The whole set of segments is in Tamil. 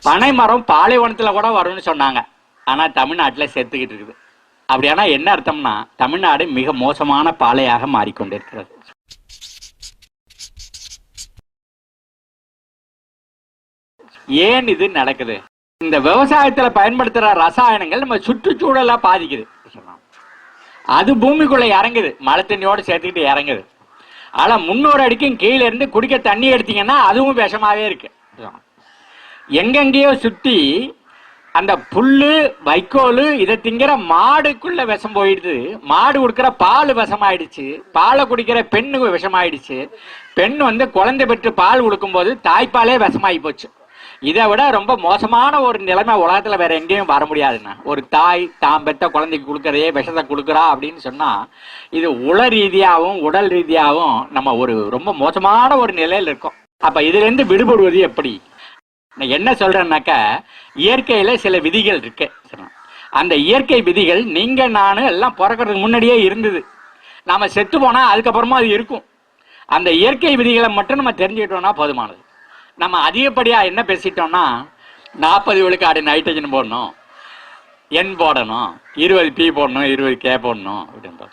பனை மரம் பாலைவனத்தில் கூட வரும்னு சொன்னாங்க. ஆனால் தமிழ்நாட்டில் செத்துக்கிட்டு இருக்குது. அப்படியானா என்ன அர்த்தம்னா தமிழ்நாடு மிக மோசமான பாலையாக மாறிக்கொண்டிருக்கிறது. ஏன் இது நடக்குது? இந்த விவசாயத்தில் பயன்படுத்துற ரசாயனங்கள் நம்ம சுற்றுச்சூழலா பாதிக்குது. அது பூமிக்குள்ள இறங்குது, மழை தண்ணியோடு சேர்த்துக்கிட்டு இறங்குது. ஆனா 300 அடிக்கும் கீழே இருந்து குடிக்க தண்ணி எடுத்தீங்கன்னா அதுவும் விஷமாவே இருக்கு. எங்கெங்கேயோ சுத்தி அந்த புல்லு வைக்கோல் இதை திங்கிற மாடுக்குள்ள விஷம் போயிடுது. மாடு கொடுக்கிற பால் விஷமாயிடுச்சு, பாலை குடிக்கிற பெண்ணு விஷமாயிடுச்சு. பெண் குழந்தை பெற்று பால் கொடுக்கும் போது தாய்ப்பாலே விஷமாயி போச்சு. இதை விட ரொம்ப மோசமான ஒரு நிலைமை உலகத்துல வேற எங்கேயும் வர முடியாதுன்னா, ஒரு தாய் தாம் பெற்ற குழந்தைக்கு கொடுக்கறதே விஷத்தை கொடுக்குறா அப்படின்னு சொன்னா இது உள ரீதியாகவும் உடல் ரீதியாகவும் நம்ம ஒரு ரொம்ப மோசமான ஒரு நிலையில இருக்கோம். அப்ப இதுல இருந்து விடுபடுவது எப்படி? நான் என்ன சொல்றேன்னாக்க, இயற்கையில சில விதிகள் இருக்கு. அந்த இயற்கை விதிகள் நீங்க நானு எல்லாம் பிறக்கிறதுக்கு முன்னாடியே இருந்தது. நாம செத்து போனா அதுக்கப்புறமா அது இருக்கும். அந்த இயற்கை விதிகளை மட்டும் நம்ம தெரிஞ்சுக்கிட்டோம்னா போதுமானது. நம்ம அதிகப்படியா என்ன பேசிட்டோம்னா 40 விழுக்காடு நைட்ரஜன் போடணும், N போடணும், 20 P போடணும், 20 K போடணும் அப்படின்னு.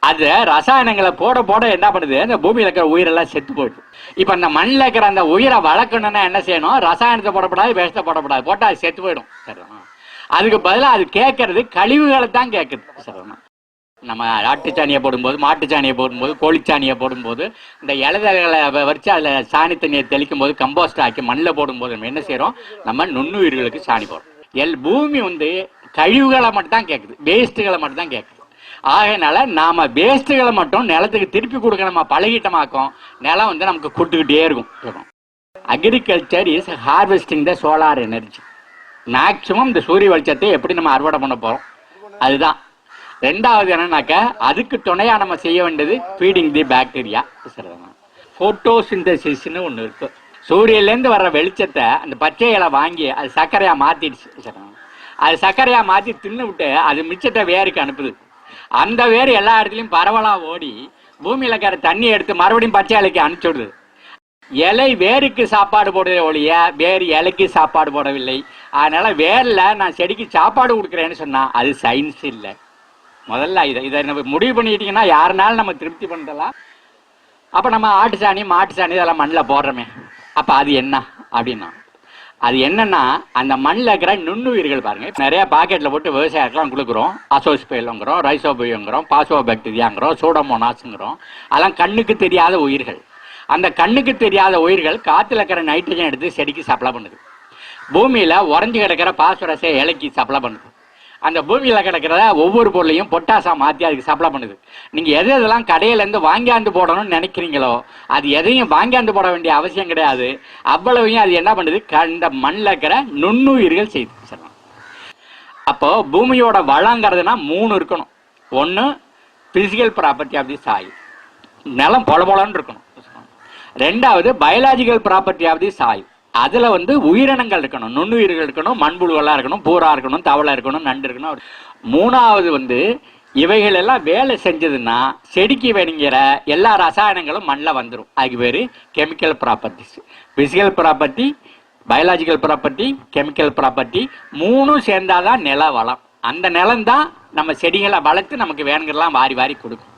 அது ரசாயனங்களை போட போட என்ன பண்ணுது, இந்த பூமியில் இருக்கிற உயிரெல்லாம் செத்து போயிடுது. இப்ப இந்த மண்ணில் இருக்கிற அந்த உயிரை வளர்க்கணும்னா என்ன செய்யணும்? ரசாயனத்தை போடப்படாது, விஷத்தை போடப்படாது. போட்டா அது செத்து போயிடும். அதுக்கு பதிலாக அது கேட்கறது கழிவுகளை தான் கேட்குது. நம்ம ஆட்டுச்சாணியை போடும்போது, மாட்டுச்சாணியை போடும்போது, கோழிச்சாணியை போடும்போது, இந்த இலைதகளை வச்சு அதில் சாணி தண்ணியை தெளிக்கும் போது, கம்போஸ்ட் ஆக்கி மண்ணில் போடும்போது நம்ம என்ன செய்யறோம்? நம்ம நுண்ணுயிர்களுக்கு சாணி போடுறோம். பூமி கழிவுகளை மட்டும் தான் கேட்குது, வேஸ்ட்டுகளை மட்டும் தான் கேட்குது. ஆகையினால நாம வேஸ்ட்டுகளை மட்டும் நிலத்துக்கு திருப்பி கொடுக்க நம்ம பழகிட்டமாக்கும், நிலம் நமக்கு கொடுத்துக்கிட்டே இருக்கும். Agriculture is harvesting the solar energy. Maximum இந்த சூரிய வெளிச்சத்தை எப்படி நம்ம அறுவடை பண்ண போறோம் அதுதான். ரெண்டாவது என்னன்னாக்க, அதுக்கு துணையா நம்ம செய்ய வேண்டியது ஃபீடிங் தி பாக்டீரியா. போட்டோசிந்தசிஸ்னு ஒன்று இருக்கு. சூரியன்லேருந்து வர்ற வெளிச்சத்தை அந்த பச்சை இலை வாங்கி அது சர்க்கரையா மாத்திடுச்சு. அது சர்க்கரையா மாத்தி தின்னு விட்டு அது மிச்சத்தை வேருக்கு அனுப்புது. அந்த வேறு எல்லா இடத்துலையும் பரவலா ஓடி பூமியில இருக்கிற தண்ணி எடுத்து மறுபடியும் பச்சை இலைக்கு அனுப்பிச்சுடுது. இலை வேருக்கு சாப்பாடு போடுறதே ஒழிய வேறு இலைக்கு சாப்பாடு போடவில்லை. அதனால வேர்ல நான் செடிக்கு சாப்பாடு கொடுக்குறேன்னு சொன்னா அது சயின்ஸ் இல்லை. முதல்ல இதை நம்ம முடிவு பண்ணிட்டீங்கன்னா யாருனாலும் நம்ம திருப்தி பண்ணலாம். அப்ப நம்ம ஆட்டு சாணி மாட்டு சாணி இதெல்லாம் மண்ணில் போடுறோமே, அப்ப அது என்ன அப்படின்னா, அது என்னன்னா அந்த மண்ணில் இருக்கிற நுண்ணுயிர்கள் பாருங்க. நிறைய பாக்கெட்ல போட்டு விவசாயத்துலாம் கொடுக்குறோம். அசோஸ்பெயிலுங்கிறோம், ரைசோபியோங்கிறோம், பாசோபாக்டீரியாங்கிறோம், சூடோமோனாஸ்ங்கிறோம். அதெல்லாம் கண்ணுக்கு தெரியாத உயிர்கள். அந்த கண்ணுக்கு தெரியாத உயிர்கள் காத்துல இருக்கிற நைட்ரஜன் எடுத்து செடிக்கு சப்ளை பண்ணுது. பூமியில உறைஞ்சு கிடக்கிற பாஸ்பரஸை இலைக்கு சப்ளை பண்ணுது. அந்த பூமியில கிடக்கிற ஒவ்வொரு பொருளையும் பொட்டாசா மாற்றி அதுக்கு சப்ளை பண்ணுது. நீங்க எது எதெல்லாம் கடையிலேருந்து வாங்கியாந்து போடணும்னு நினைக்கிறீங்களோ அது எதையும் வாங்கியாந்து போட வேண்டிய அவசியம் கிடையாது. அவ்வளவையும் அது என்ன பண்ணுது, இந்த மண்ணில் இருக்கிற நுண்ணுயிர்கள் செய்து. அப்போ பூமியோட வளங்கிறதுனா 3 இருக்கணும். ஒன்று physical property of the soil, நிலம் பொல பொலன்னு இருக்கணும். ரெண்டாவது biological property of the soil, அதுல உயிரினங்கள் இருக்கணும், நுண்ணுயிர்கள் இருக்கணும், மண்புழுவெல்லாம் இருக்கணும், பூரா இருக்கணும், தவளை இருக்கணும், நண்டு இருக்கணும். மூணாவது இவைகள் எல்லாம் வேலை செஞ்சதுன்னா செடிக்கு வேணுங்கிற எல்லா ரசாயனங்களும் மண்ணில் வந்துடும். அதுக்கு பேரு chemical properties. Physical property, biological property, chemical property, 3 சேர்ந்தாதான் நில வளம். அந்த நிலம் தான் நம்ம செடிகளை வளர்த்து நமக்கு வேணுங்கிறலாம் வாரி வாரி கொடுக்கும்.